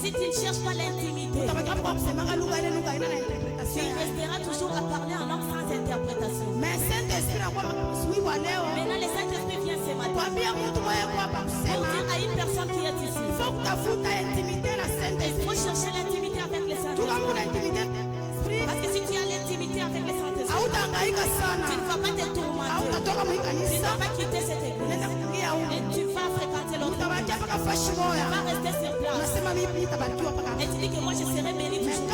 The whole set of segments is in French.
si tu ne cherches pas l'intimité, tu resteras toujours à parler en langue sans interprétation. Maintenant, le Saint-Esprit vient ce matin pour dire à une personne qui est ici, il faut chercher l'intimité avec le Saint-Esprit. Parce que si tu as l'intimité avec le Saint-Esprit, tu ne vas pas te tourmenter, tu ne vas pas quitter cette église et tu vas fréquenter l'autre église. Tu vas rester sur place et tu dis que moi je serai béni toujours.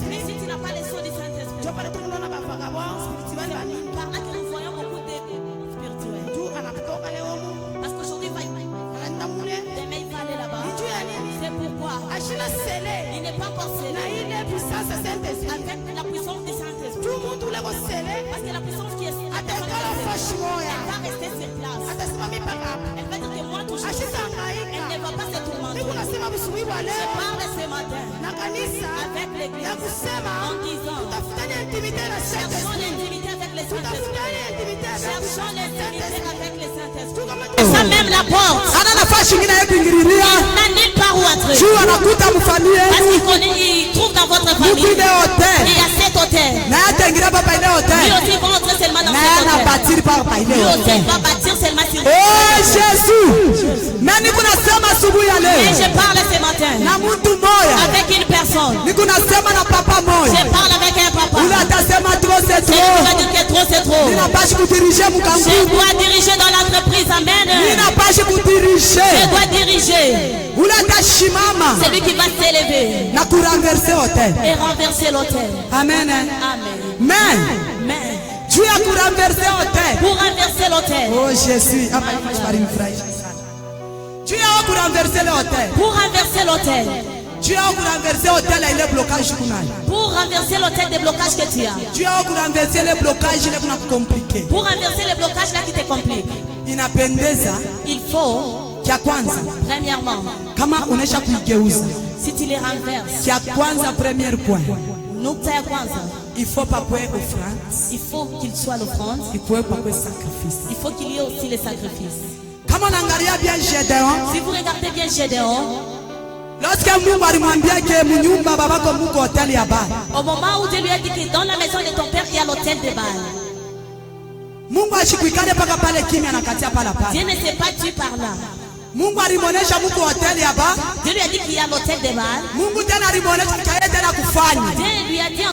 Mais si tu n'as pas les sceaux du Saint-Esprit, par là que nous voyons beaucoup de spirituels. Parce qu'aujourd'hui demain il va aller là-bas. C'est pourquoi il n'est pas encore scellé avec la puissance du Saint-Esprit. Parce que la puissance qui est elle va rester sur place. Elle va dire que moi toujours elle ne va pas se tourmenter. Je parle ce matin avec l'église en disant cherchons l'intimité avec le Saint-Esprit. Cherchons l'intimité avec le Saint-Esprit. Ça même la porte. Il n'a nulle part où entrer. Parce qu'il trouve dans votre famille. Il y a 7 hôtels. Lui aussi va entrer seulement dans cet hôtel. Lui aussi va bâtir seulement sur oh Jésus. Mais je parle ce matin avec une personne. Je parle avec un papa. C'est lui qui va dire que trop c'est trop. Je dois diriger dans l'entreprise. Amen. Je dois diriger. C'est lui qui va s'élever et renverser l'autel. Amen. Amen. Tu as pour renverser l'autel. Pour renverser l'autel. Oh Jésus. Tu as pour renverser l'autel. Pour renverser l'autel. Tu as pour renverser l'autel et les blocages. Pour renverser l'autel des blocages que tu as. Tu as pour renverser les blocages qui sont compliqués. Pour renverser les blocages là qui te compliquent. Il faut, premièrement, si tu les renverses, il faut pas offrande. Il faut qu'il soit l'offrande. Il faut pas sacrifice. Il faut qu'il y ait aussi les sacrifices. Si vous regardez bien Gédéon, au moment où Dieu lui a dit que dans la maison de ton père il y a l'autel de Baal, Dieu ne s'est pas tué par là. Dieu lui a dit qu'il y a l'autel de Baal. Dieu lui a dit